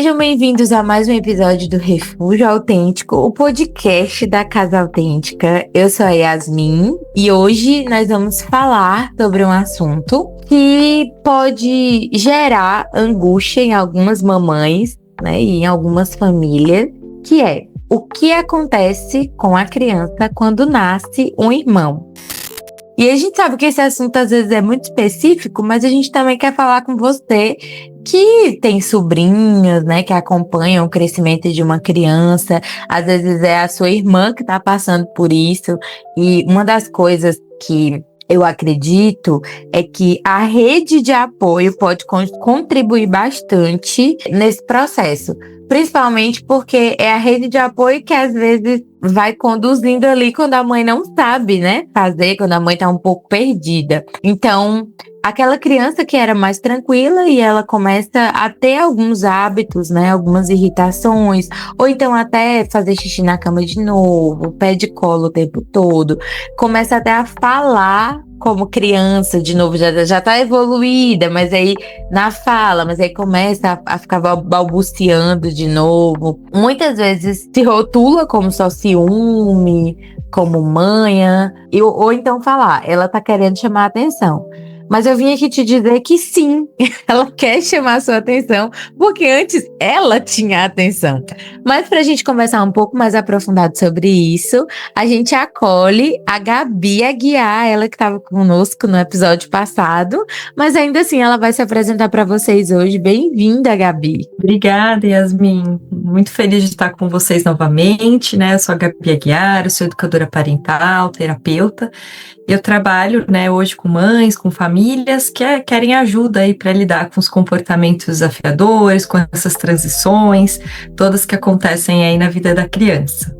Sejam bem-vindos a mais um episódio do Refúgio Autêntico, o podcast da Casa Autêntica. Eu sou a Yasmin e hoje nós vamos falar sobre um assunto que pode gerar angústia em algumas mamães, né, e em algumas famílias, que é o que acontece com a criança quando nasce um irmão. E a gente sabe que esse assunto às vezes é muito específico, mas a gente também quer falar com você que tem sobrinhas, né, que acompanham o crescimento de uma criança. Às vezes é a sua irmã que está passando por isso. E uma das coisas que eu acredito é que a rede de apoio pode contribuir bastante nesse processo. Principalmente porque é a rede de apoio que às vezes vai conduzindo ali quando a mãe não sabe, né, fazer, quando a mãe tá um pouco perdida. Então, aquela criança que era mais tranquila e ela começa a ter alguns hábitos, né, algumas irritações, ou então até fazer xixi na cama de novo, pede colo o tempo todo, começa até a falar como criança, de novo, já tá evoluída, mas aí na fala, mas aí começa a ficar balbuciando de novo. Muitas vezes se rotula como só ciúme, como manha, ou então falar, ela tá querendo chamar a atenção. Mas eu vim aqui te dizer que sim, ela quer chamar a sua atenção, porque antes ela tinha atenção. Mas pra gente conversar um pouco mais aprofundado sobre isso, a gente acolhe a Gabi Aguiar, ela que estava conosco no episódio passado, mas ainda assim ela vai se apresentar para vocês hoje. Bem-vinda, Gabi. Obrigada, Yasmin. Muito feliz de estar com vocês novamente, né? Eu sou a Gabi Aguiar, eu sou educadora parental, terapeuta. Eu trabalho, né, hoje com mães, com famílias que querem ajuda aí para lidar com os comportamentos desafiadores, com essas transições, todas que acontecem aí na vida da criança.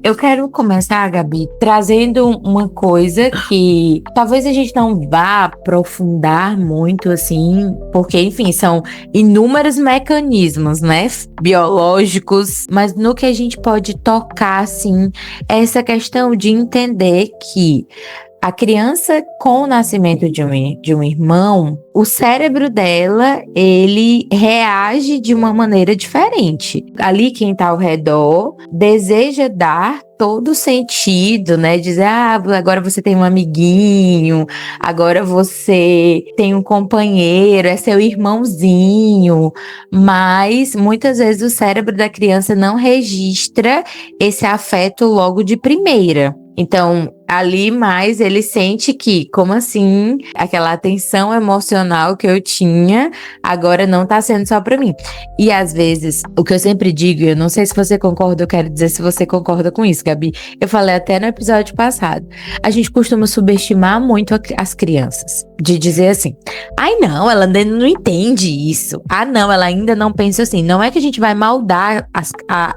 Eu quero começar, Gabi, trazendo uma coisa que talvez a gente não vá aprofundar muito, assim, porque, enfim, são inúmeros mecanismos, né, biológicos, mas no que a gente pode tocar, assim, é essa questão de entender que a criança com o nascimento de um irmão, o cérebro dela, ele reage de uma maneira diferente. Ali quem está ao redor deseja dar todo sentido, né? Dizer, agora você tem um amiguinho, agora você tem um companheiro, é seu irmãozinho. Mas muitas vezes o cérebro da criança não registra esse afeto logo de primeira. Então, ali mais ele sente que, como assim, aquela atenção emocional que eu tinha, agora não tá sendo só pra mim. E às vezes, o que eu sempre digo, eu não sei se você concorda, eu quero dizer se você concorda com isso, Gabi. Eu falei até no episódio passado. A gente costuma subestimar muito as crianças. De dizer assim, ai não, ela ainda não entende isso. Ah não, ela ainda não pensa assim. Não é que a gente vai maldar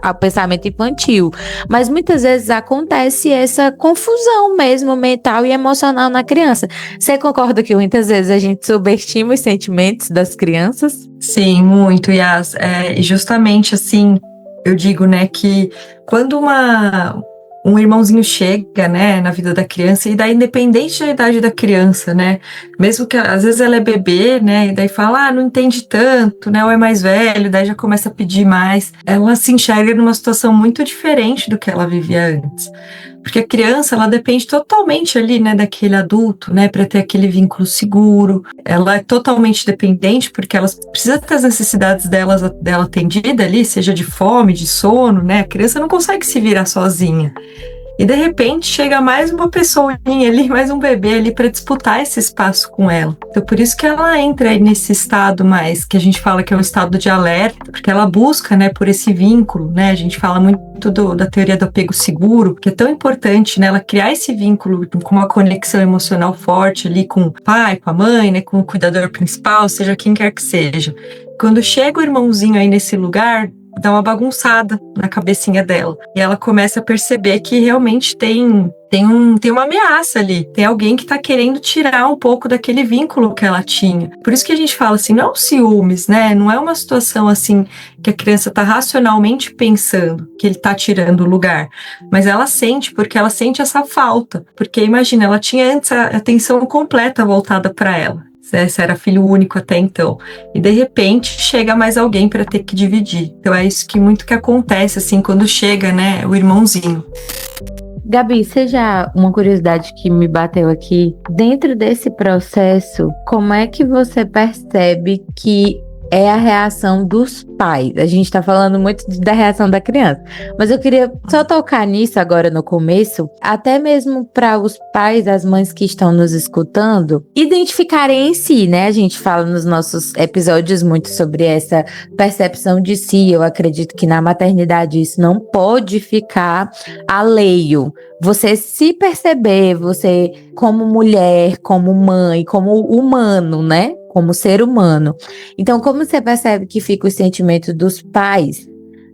o pensamento infantil, mas muitas vezes acontece essa confusão mesmo mental e emocional na criança. Você concorda que muitas vezes a gente subestima os sentimentos das crianças? Sim, muito, Yas. E justamente assim, eu digo, né, que quando um irmãozinho chega, né, na vida da criança, e daí independente da idade da criança, né, mesmo que às vezes ela é bebê, né, e daí fala, não entende tanto, né, ou é mais velho, daí já começa a pedir mais, ela se enxerga numa situação muito diferente do que ela vivia antes. Porque a criança, ela depende totalmente ali, né, daquele adulto, né, para ter aquele vínculo seguro. Ela é totalmente dependente porque ela precisa ter as necessidades dela atendida ali, seja de fome, de sono, né? A criança não consegue se virar sozinha. E de repente chega mais uma pessoinha ali, mais um bebê ali para disputar esse espaço com ela. Então por isso que ela entra aí nesse estado mais, que a gente fala que é um estado de alerta, porque ela busca, né, por esse vínculo, né? A gente fala muito da teoria do apego seguro, que é tão importante, né? Ela criar esse vínculo com uma conexão emocional forte ali com o pai, com a mãe, né, com o cuidador principal, seja quem quer que seja. Quando chega o irmãozinho aí nesse lugar, dá uma bagunçada na cabecinha dela. E ela começa a perceber que realmente tem uma ameaça ali. Tem alguém que tá querendo tirar um pouco daquele vínculo que ela tinha. Por isso que a gente fala assim, não é um ciúmes, né? Não é uma situação assim que a criança tá racionalmente pensando que ele tá tirando o lugar. Mas ela sente, porque ela sente essa falta. Porque imagina, ela tinha antes a atenção completa voltada para ela. Você era filho único até então. E de repente chega mais alguém para ter que dividir. Então é isso que muito que acontece, assim, quando chega, né, o irmãozinho. Gabi, uma curiosidade que me bateu aqui, dentro desse processo, como é que você percebe que é a reação dos pais? A gente tá falando muito da reação da criança, mas eu queria só tocar nisso agora no começo, até mesmo para os pais, as mães que estão nos escutando, identificarem em si, né? A gente fala nos nossos episódios muito sobre essa percepção de si. Eu acredito que na maternidade isso não pode ficar alheio. Você se perceber, você como mulher, como mãe, como humano, né? Como ser humano. Então, como você percebe que fica o sentimento dos pais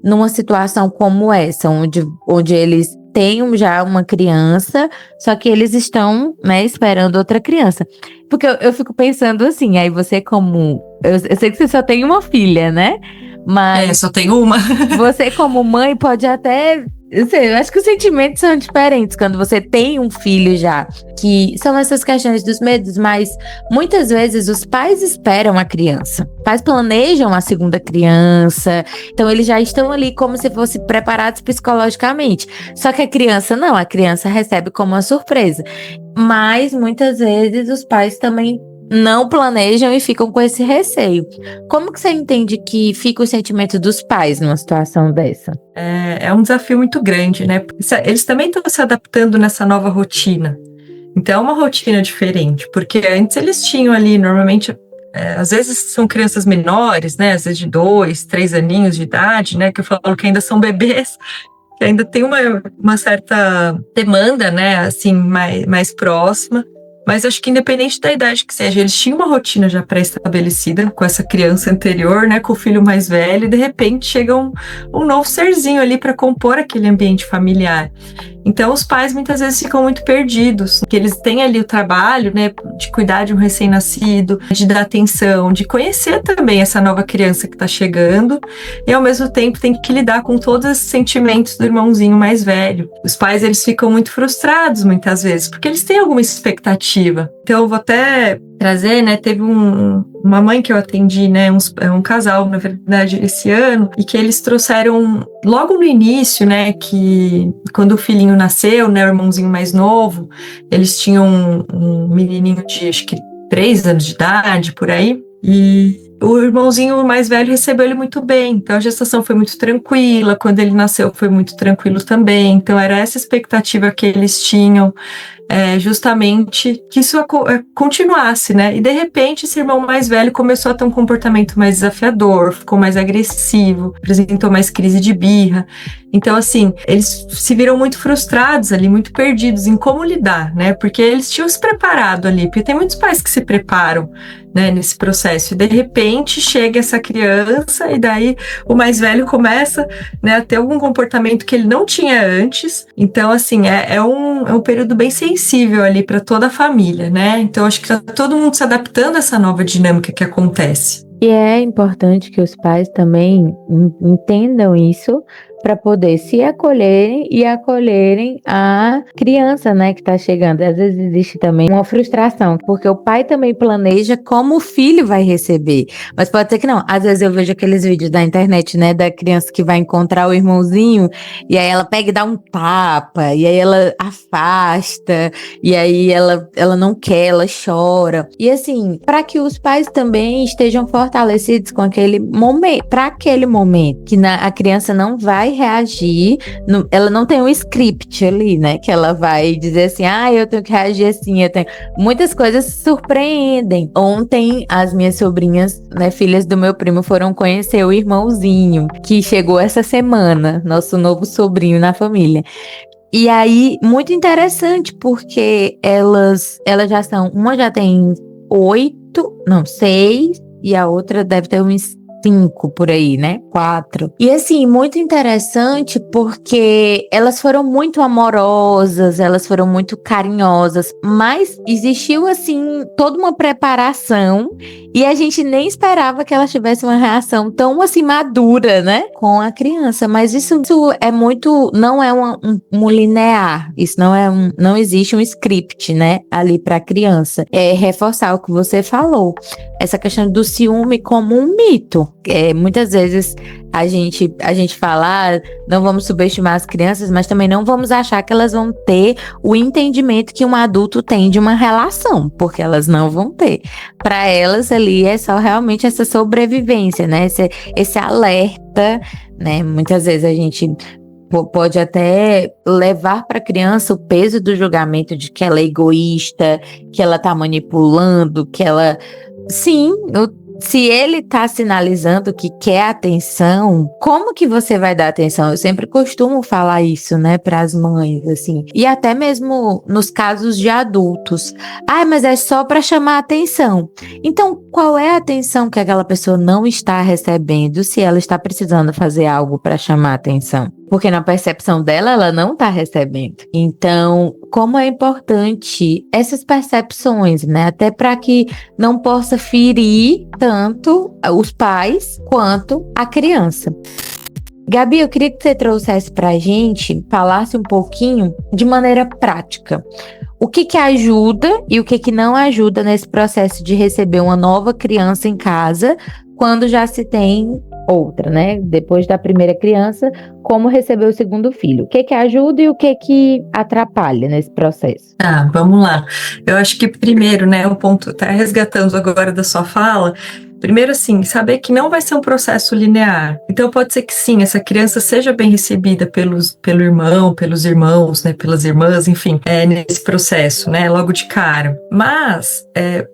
numa situação como essa, onde eles têm já uma criança, só que eles estão, né, esperando outra criança? Porque eu fico pensando assim, aí você como... Eu sei que você só tem uma filha, né? Mas só tem uma. você como mãe pode até... Eu acho que os sentimentos são diferentes quando você tem um filho já, que são essas questões dos medos, mas muitas vezes os pais esperam a criança. Os pais planejam a segunda criança, então eles já estão ali como se fossem preparados psicologicamente. Só que a criança não, a criança recebe como uma surpresa. Mas muitas vezes os pais também não planejam e ficam com esse receio. Como que você entende que fica o sentimento dos pais numa situação dessa? É um desafio muito grande, né? Porque eles também estão se adaptando nessa nova rotina. Então é uma rotina diferente, porque antes eles tinham ali, normalmente, às vezes são crianças menores, né? Às vezes de 2, 3 aninhos de idade, né? Que eu falo que ainda são bebês, que ainda tem uma certa demanda, né? Assim, mais próxima. Mas acho que independente da idade que seja, eles tinham uma rotina já pré-estabelecida com essa criança anterior, né, com o filho mais velho, e de repente chega um novo serzinho ali para compor aquele ambiente familiar. Então os pais muitas vezes ficam muito perdidos, porque eles têm ali o trabalho, né, de cuidar de um recém-nascido, de dar atenção, de conhecer também essa nova criança que está chegando, e ao mesmo tempo tem que lidar com todos os sentimentos do irmãozinho mais velho. Os pais, eles ficam muito frustrados muitas vezes, porque eles têm alguma expectativa. Então eu vou até trazer, né, teve uma mãe que eu atendi, né, um casal, na verdade, esse ano, e que eles trouxeram logo no início, né, que quando o filhinho nasceu, né, o irmãozinho mais novo, eles tinham um menininho de, acho que 3 anos de idade, por aí, e o irmãozinho mais velho recebeu ele muito bem, então a gestação foi muito tranquila, quando ele nasceu foi muito tranquilo também, então era essa expectativa que eles tinham, justamente que isso continuasse, né? E de repente esse irmão mais velho começou a ter um comportamento mais desafiador, ficou mais agressivo, apresentou mais crise de birra. Então, assim, eles se viram muito frustrados ali, muito perdidos em como lidar, né? Porque eles tinham se preparado ali, porque tem muitos pais que se preparam, né, nesse processo. E de repente chega essa criança e daí o mais velho começa, né, a ter algum comportamento que ele não tinha antes. Então, assim, é um período bem sensível ali para toda a família, né? Então, acho que tá todo mundo se adaptando a essa nova dinâmica que acontece. E é importante que os pais também entendam isso para poder se acolherem e acolherem a criança, né, que está chegando. Às vezes existe também uma frustração, porque o pai também planeja como o filho vai receber, mas pode ser que não. Às vezes eu vejo aqueles vídeos da internet, né, da criança que vai encontrar o irmãozinho e aí ela pega e dá um tapa, e aí ela afasta, e aí ela não quer, ela chora. E assim, para que os pais também estejam fortalecidos com aquele momento, para aquele momento que a criança não vai reagir, ela não tem um script ali, né, que ela vai dizer assim, eu tenho que reagir assim, muitas coisas surpreendem. Ontem as minhas sobrinhas, né, filhas do meu primo, foram conhecer o irmãozinho, que chegou essa semana, nosso novo sobrinho na família. E aí, muito interessante, porque elas uma já tem 6, e a outra deve ter uns 5 por aí, né? 4. E assim, muito interessante porque elas foram muito amorosas, elas foram muito carinhosas, mas existiu assim toda uma preparação e a gente nem esperava que elas tivessem uma reação tão assim madura, né? Com a criança. Mas isso é muito, não é um linear, isso não existe um script, né? Ali para a criança. É reforçar o que você falou. Essa questão do ciúme como um mito. Muitas vezes a gente fala, não vamos subestimar as crianças, mas também não vamos achar que elas vão ter o entendimento que um adulto tem de uma relação, porque elas não vão ter. Para elas ali é só realmente essa sobrevivência, né? Esse alerta, né? Muitas vezes a gente pode até levar para a criança o peso do julgamento de que ela é egoísta, que ela tá manipulando, que ela... Sim, se ele tá sinalizando que quer atenção, como que você vai dar atenção? Eu sempre costumo falar isso, né, para as mães, assim. E até mesmo nos casos de adultos. Mas é só para chamar atenção. Então, qual é a atenção que aquela pessoa não está recebendo se ela está precisando fazer algo para chamar atenção? Porque na percepção dela, ela não está recebendo. Então, como é importante essas percepções, né? Até para que não possa ferir tanto os pais quanto a criança. Gabi, eu queria que você trouxesse para a gente, falasse um pouquinho de maneira prática. O que ajuda e o que não ajuda nesse processo de receber uma nova criança em casa quando já se tem outra, né? Depois da primeira criança, como receber o segundo filho? O que ajuda e o que atrapalha nesse processo? Vamos lá. Eu acho que primeiro, né, o ponto, tá resgatando agora da sua fala, primeiro, assim, saber que não vai ser um processo linear. Então, pode ser que sim, essa criança seja bem recebida pelo irmão, pelos irmãos, né, pelas irmãs, enfim, nesse processo, né, logo de cara. Mas,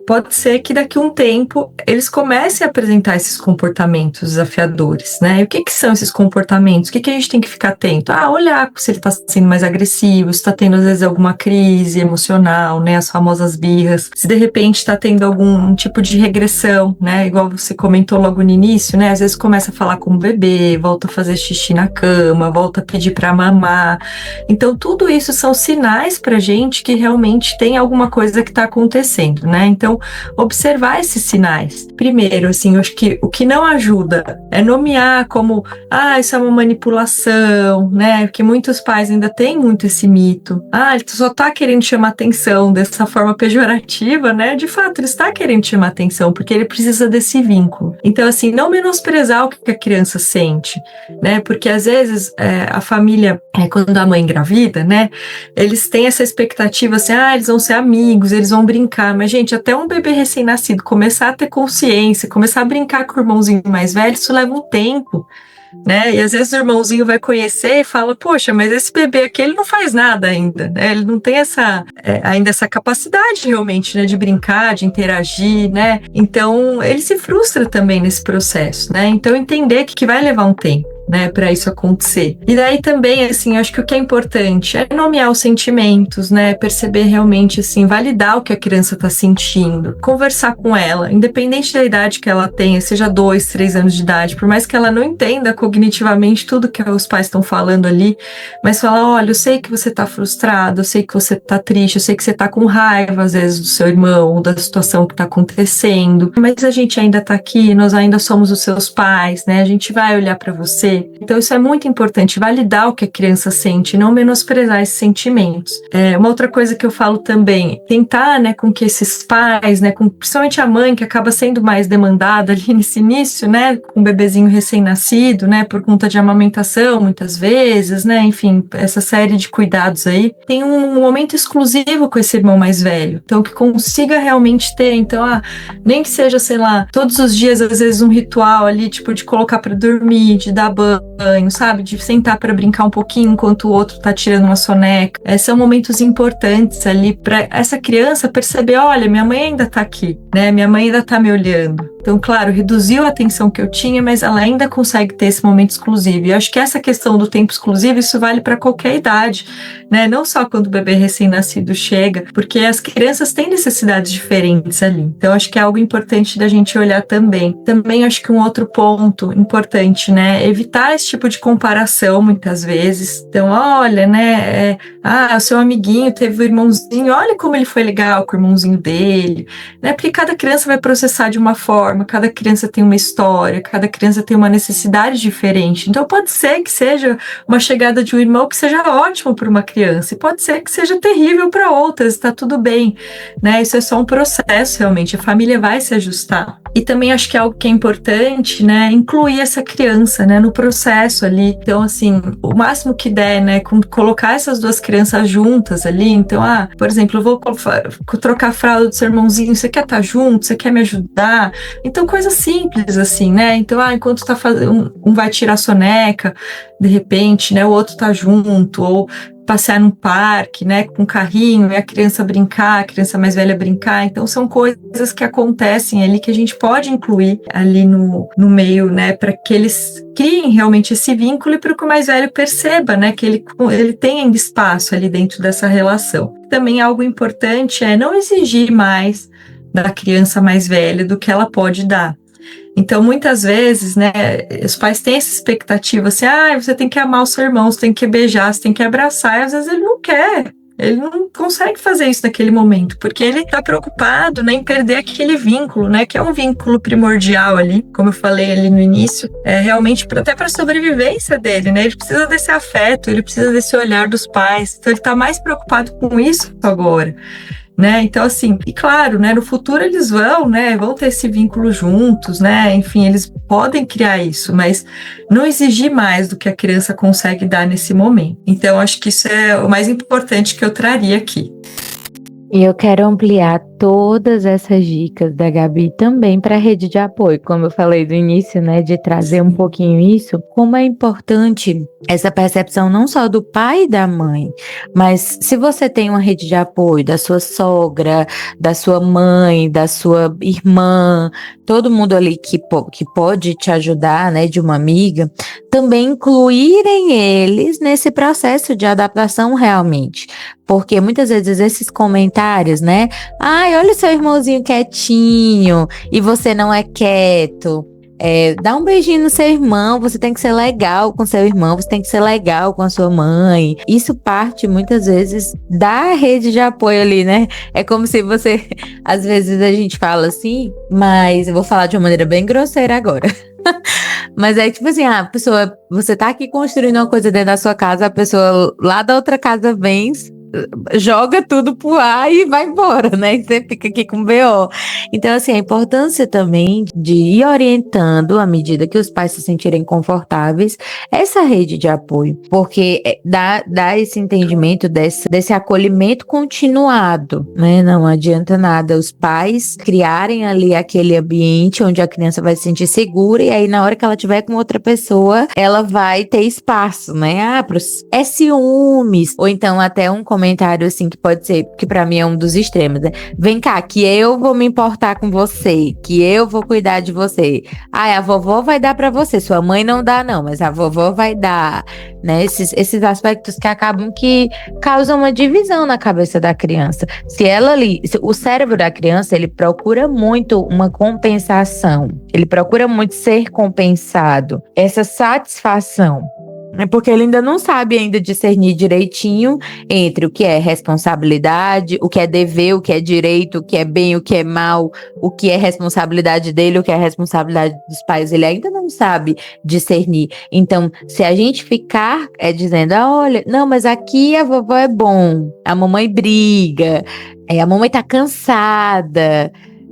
pode ser que daqui a um tempo eles comecem a apresentar esses comportamentos desafiadores, né? E o que são esses comportamentos? O que a gente tem que ficar atento? Olhar se ele está sendo mais agressivo, se está tendo, às vezes, alguma crise emocional, né, as famosas birras, se de repente está tendo algum tipo de regressão, né, igual você comentou logo no início, né? Às vezes começa a falar com o bebê, volta a fazer xixi na cama, volta a pedir para mamar. Então, tudo isso são sinais pra gente que realmente tem alguma coisa que está acontecendo, né? Então, observar esses sinais. Primeiro, assim, eu acho que o que não ajuda é nomear como, isso é uma manipulação, né? Porque muitos pais ainda têm muito esse mito. Ele só tá querendo chamar atenção dessa forma pejorativa, né? De fato, ele está querendo chamar atenção, porque ele precisa desse vínculo. Então, assim, não menosprezar o que a criança sente, né? Porque às vezes a família, quando a mãe engravida, né? Eles têm essa expectativa assim, eles vão ser amigos, eles vão brincar. Mas, gente, até um bebê recém-nascido começar a ter consciência, começar a brincar com o irmãozinho mais velho, isso leva um tempo, né? E às vezes o irmãozinho vai conhecer e fala, poxa, mas esse bebê aqui, ele não faz nada ainda, né? Ele não tem ainda essa capacidade realmente, né, de brincar, de interagir, né? Então, ele se frustra também nesse processo, né? Então, entender que vai levar um tempo, né, para isso acontecer. E daí também, assim, acho que o que é importante é nomear os sentimentos, né, perceber realmente, assim, validar o que a criança está sentindo, conversar com ela, independente da idade que ela tenha, seja 2, 3 anos de idade, por mais que ela não entenda cognitivamente tudo que os pais estão falando ali, mas falar, olha, eu sei que você está frustrado, eu sei que você está triste, eu sei que você está com raiva, às vezes, do seu irmão, da situação que está acontecendo, mas a gente ainda está aqui, nós ainda somos os seus pais, né, a gente vai olhar para você. Então, isso é muito importante, validar o que a criança sente, não menosprezar esses sentimentos. Uma outra coisa que eu falo também, tentar, né, com que esses pais, né, principalmente a mãe, que acaba sendo mais demandada ali nesse início, né, com um bebezinho recém-nascido, né, por conta de amamentação, muitas vezes, né, enfim, essa série de cuidados aí, tem um momento exclusivo com esse irmão mais velho, então que consiga realmente ter, então, nem que seja, sei lá, todos os dias, às vezes, um ritual ali, tipo, de colocar pra dormir, de dar banho, sabe? De sentar para brincar um pouquinho enquanto o outro tá tirando uma soneca. São momentos importantes ali para essa criança perceber, olha, minha mãe ainda tá aqui, né? Minha mãe ainda tá me olhando, Então, claro, reduziu a atenção que eu tinha, mas ela ainda consegue ter esse momento exclusivo. E eu acho que essa questão do tempo exclusivo, isso vale para qualquer idade, né? Não só quando o bebê recém-nascido chega, porque as crianças têm necessidades diferentes ali. Então, acho que é algo importante da gente olhar também. Também acho que um outro ponto importante, né? Evitar esse tipo de comparação, muitas vezes. Então, olha, né? O seu amiguinho teve um irmãozinho, olha como ele foi legal com o irmãozinho dele, né? Porque cada criança vai processar de uma forma, cada criança tem uma história, cada criança tem uma necessidade diferente. Então pode ser que seja uma chegada de um irmão que seja ótimo para uma criança, e pode ser que seja terrível para outras, está tudo bem, né? Isso é só um processo, realmente, a família vai se ajustar. E também acho que é algo que é importante, né, incluir essa criança, né, no processo ali. Então, assim, o máximo que der, né, colocar essas duas crianças juntas ali. Então, por exemplo, eu vou trocar a fralda do seu irmãozinho, você quer estar junto? Você quer me ajudar? Então, coisas simples, assim, né? Então, enquanto tá fazendo, um vai tirar a soneca, de repente, né, o outro tá junto, ou passear num parque, né, com um carrinho, e a criança brincar, a criança mais velha brincar. Então, são coisas que acontecem ali que a gente pode incluir ali no meio, né, para que eles criem realmente esse vínculo e para que o mais velho perceba, né, que ele tem ainda espaço ali dentro dessa relação. Também algo importante é não exigir mais da criança mais velha do que ela pode dar. Então, muitas vezes, né, os pais têm essa expectativa assim, você tem que amar o seu irmão, você tem que beijar, você tem que abraçar, e às vezes ele não quer, ele não consegue fazer isso naquele momento, porque ele está preocupado, né, em perder aquele vínculo, né, que é um vínculo primordial ali, como eu falei ali no início, realmente até para a sobrevivência dele, né, ele precisa desse afeto, ele precisa desse olhar dos pais, então ele está mais preocupado com isso agora. Né? Então, assim, e claro, né, no futuro eles vão ter esse vínculo juntos, né? Enfim, eles podem criar isso, mas não exigir mais do que a criança consegue dar nesse momento. Então, acho que isso é o mais importante que eu traria aqui. E eu quero ampliar todas essas dicas da Gabi também para a rede de apoio, como eu falei do início, né, de trazer um pouquinho isso, como é importante essa percepção não só do pai e da mãe, mas se você tem uma rede de apoio da sua sogra, da sua mãe, da sua irmã, todo mundo ali que pode te ajudar, né, de uma amiga, também incluírem eles nesse processo de adaptação realmente. Porque muitas vezes esses comentários, né? Olha o seu irmãozinho quietinho e você não é quieto. Dá um beijinho no seu irmão, você tem que ser legal com seu irmão, você tem que ser legal com a sua mãe. Isso parte muitas vezes da rede de apoio ali, né? É como se você, às vezes a gente fala assim, mas eu vou falar de uma maneira bem grosseira agora. Mas é tipo assim, a pessoa, você tá aqui construindo uma coisa dentro da sua casa, a pessoa lá da outra casa vem, joga tudo pro ar e vai embora, né? E você fica aqui com BO. Então, assim, a importância também de ir orientando à medida que os pais se sentirem confortáveis essa rede de apoio, porque dá esse entendimento desse acolhimento continuado, né? Não adianta nada os pais criarem ali aquele ambiente onde a criança vai se sentir segura e aí na hora que ela tiver com outra pessoa, ela vai ter espaço, né? É ciúmes, ou então até um comentário assim que pode ser, que pra mim é um dos extremos, né? Vem cá, que eu vou me importar com você, que eu vou cuidar de você. A vovó vai dar pra você, sua mãe não dá não, mas a vovó vai dar, né? Esses aspectos que acabam que causam uma divisão na cabeça da criança. O cérebro da criança, ele procura muito uma compensação, ele procura muito ser compensado, essa satisfação. É porque ele ainda não sabe ainda discernir direitinho entre o que é responsabilidade, o que é dever, o que é direito, o que é bem, o que é mal, o que é responsabilidade dele, o que é responsabilidade dos pais. Ele ainda não sabe discernir. Então, se a gente ficar dizendo, olha, não, mas aqui a vovó é bom, a mamãe briga, a mamãe tá cansada,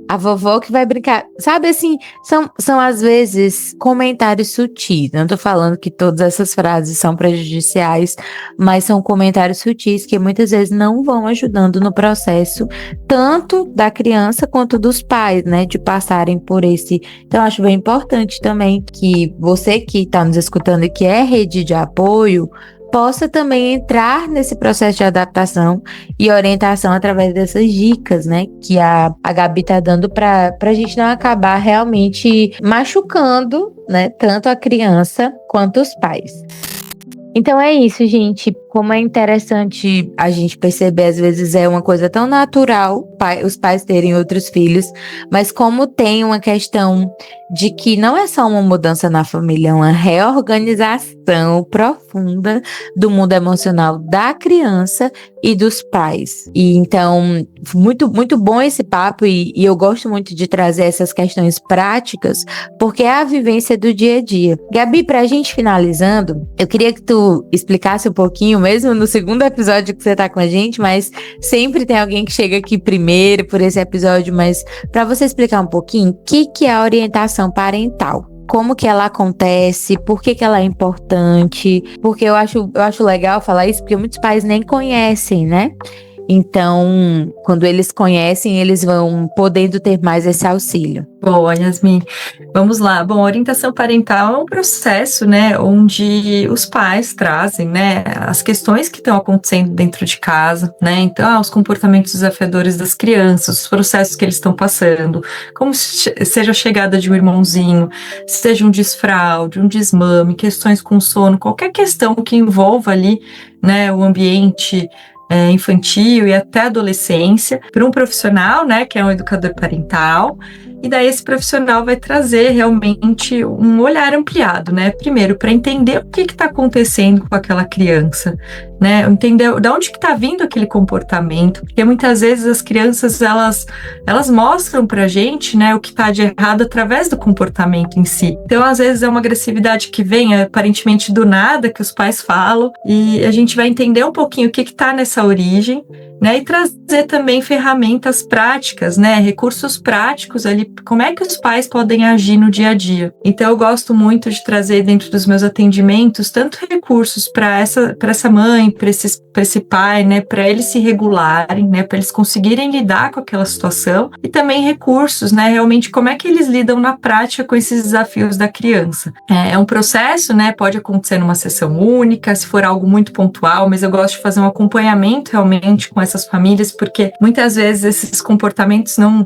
a vovó que vai brincar, sabe assim, são às vezes comentários sutis, não tô falando que todas essas frases são prejudiciais, mas são comentários sutis que muitas vezes não vão ajudando no processo, tanto da criança quanto dos pais, né, de passarem por esse. Então acho bem importante também que você que tá nos escutando e que é rede de apoio, possa também entrar nesse processo de adaptação e orientação através dessas dicas, né, que a Gabi tá dando para a gente não acabar realmente machucando, né, tanto a criança quanto os pais. Então é isso, gente. Como é interessante a gente perceber, às vezes é uma coisa tão natural os pais terem outros filhos, mas como tem uma questão de que não é só uma mudança na família, é uma reorganização profunda do mundo emocional da criança e dos pais. E então, muito, muito bom esse papo e eu gosto muito de trazer essas questões práticas, porque é a vivência do dia a dia. Gabi, pra gente finalizando, eu queria que tu explicasse um pouquinho, mesmo no segundo episódio que você tá com a gente, mas sempre tem alguém que chega aqui primeiro por esse episódio, mas para você explicar um pouquinho o que é a orientação parental. Como que ela acontece, por que ela é importante, porque eu acho legal falar isso, porque muitos pais nem conhecem, né? Então, quando eles conhecem, eles vão podendo ter mais esse auxílio. Boa, Yasmin. Vamos lá. Bom, a orientação parental é um processo, né, onde os pais trazem, né, as questões que estão acontecendo dentro de casa, né, então, os comportamentos desafiadores das crianças, os processos que eles estão passando, como seja a chegada de um irmãozinho, seja um desfraude, um desmame, questões com sono, qualquer questão que envolva ali, né, o ambiente infantil e até adolescência, para um profissional, né, que é um educador parental, e daí esse profissional vai trazer realmente um olhar ampliado, né, primeiro para entender o que está acontecendo com aquela criança, né, entender de onde que está vindo aquele comportamento, porque muitas vezes as crianças, elas mostram pra gente, né, o que está de errado através do comportamento em si. Então, às vezes é uma agressividade que vem aparentemente do nada, que os pais falam, e a gente vai entender um pouquinho o que está nessa origem, né, e trazer também ferramentas práticas, né, recursos práticos ali, como é que os pais podem agir no dia a dia. Então, eu gosto muito de trazer dentro dos meus atendimentos tanto recursos para essa mãe, para esse pai, né, para eles se regularem, né, para eles conseguirem lidar com aquela situação, e também recursos, né, realmente como é que eles lidam na prática com esses desafios da criança. É um processo, né, pode acontecer numa sessão única, se for algo muito pontual, mas eu gosto de fazer um acompanhamento realmente com essas famílias, porque muitas vezes esses comportamentos não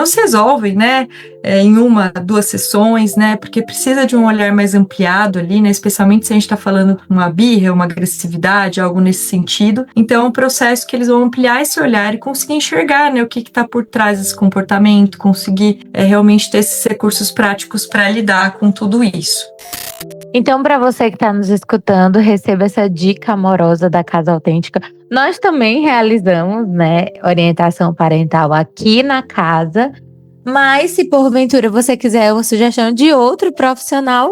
se resolvem, né, em uma, duas sessões, né, porque precisa de um olhar mais ampliado ali, né, especialmente se a gente está falando de uma birra, uma agressividade, algo nesse sentido. Então, é um processo que eles vão ampliar esse olhar e conseguir enxergar, né, o que está por trás desse comportamento, conseguir realmente ter esses recursos práticos para lidar com tudo isso. Então, para você que está nos escutando, receba essa dica amorosa da Casa Autêntica. Nós também realizamos, né, orientação parental aqui na casa, mas se porventura você quiser uma sugestão de outro profissional,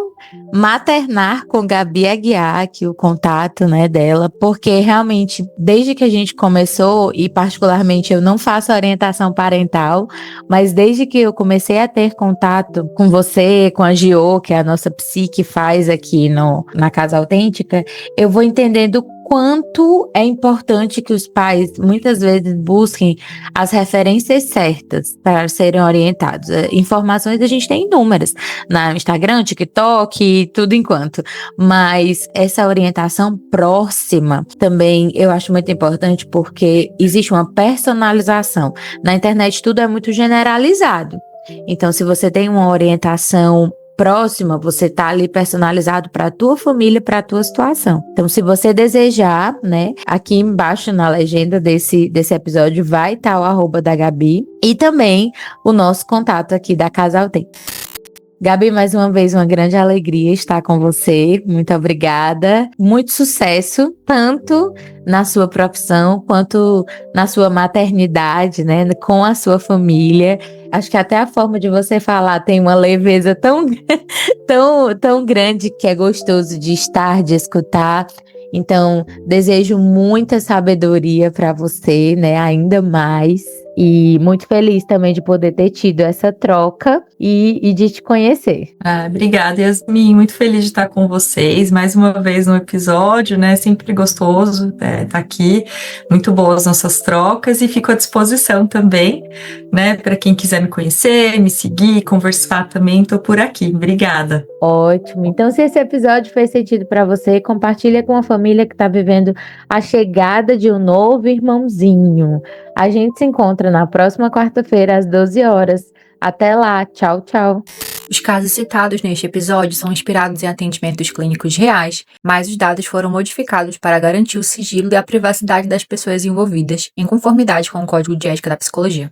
maternar com Gabi Aguiar, aqui o contato, né, dela, porque realmente, desde que a gente começou, e particularmente eu não faço orientação parental, mas desde que eu comecei a ter contato com você, com a Gio, que é a nossa psi que faz aqui na Casa Autêntica, eu vou entendendo quanto é importante que os pais muitas vezes busquem as referências certas para serem orientados. Informações a gente tem inúmeras no Instagram, TikTok, tudo enquanto. Mas essa orientação próxima também eu acho muito importante porque existe uma personalização. Na internet tudo é muito generalizado. Então, se você tem uma orientação próxima, você tá ali personalizado para a tua família, para a tua situação. Então, se você desejar, né, aqui embaixo na legenda desse episódio vai estar o @ da Gabi e também o nosso contato aqui da Casa Autêntica. Gabi, mais uma vez, uma grande alegria estar com você. Muito obrigada. Muito sucesso, tanto na sua profissão quanto na sua maternidade, né? Com a sua família. Acho que até a forma de você falar tem uma leveza tão grande que é gostoso de estar, de escutar. Então, desejo muita sabedoria para você, né? Ainda mais. E muito feliz também de poder ter tido essa troca e de te conhecer. Obrigada, Yasmin. Muito feliz de estar com vocês mais uma vez no episódio, né? Sempre gostoso estar aqui. Muito boas nossas trocas e fico à disposição também, né? Para quem quiser me conhecer, me seguir, conversar também, estou por aqui. Obrigada. Ótimo. Então, se esse episódio fez sentido para você, compartilha com a família que está vivendo a chegada de um novo irmãozinho. A gente se encontra na próxima quarta-feira, às 12 horas. Até lá. Tchau, tchau. Os casos citados neste episódio são inspirados em atendimentos clínicos reais, mas os dados foram modificados para garantir o sigilo e a privacidade das pessoas envolvidas, em conformidade com o Código de Ética da Psicologia.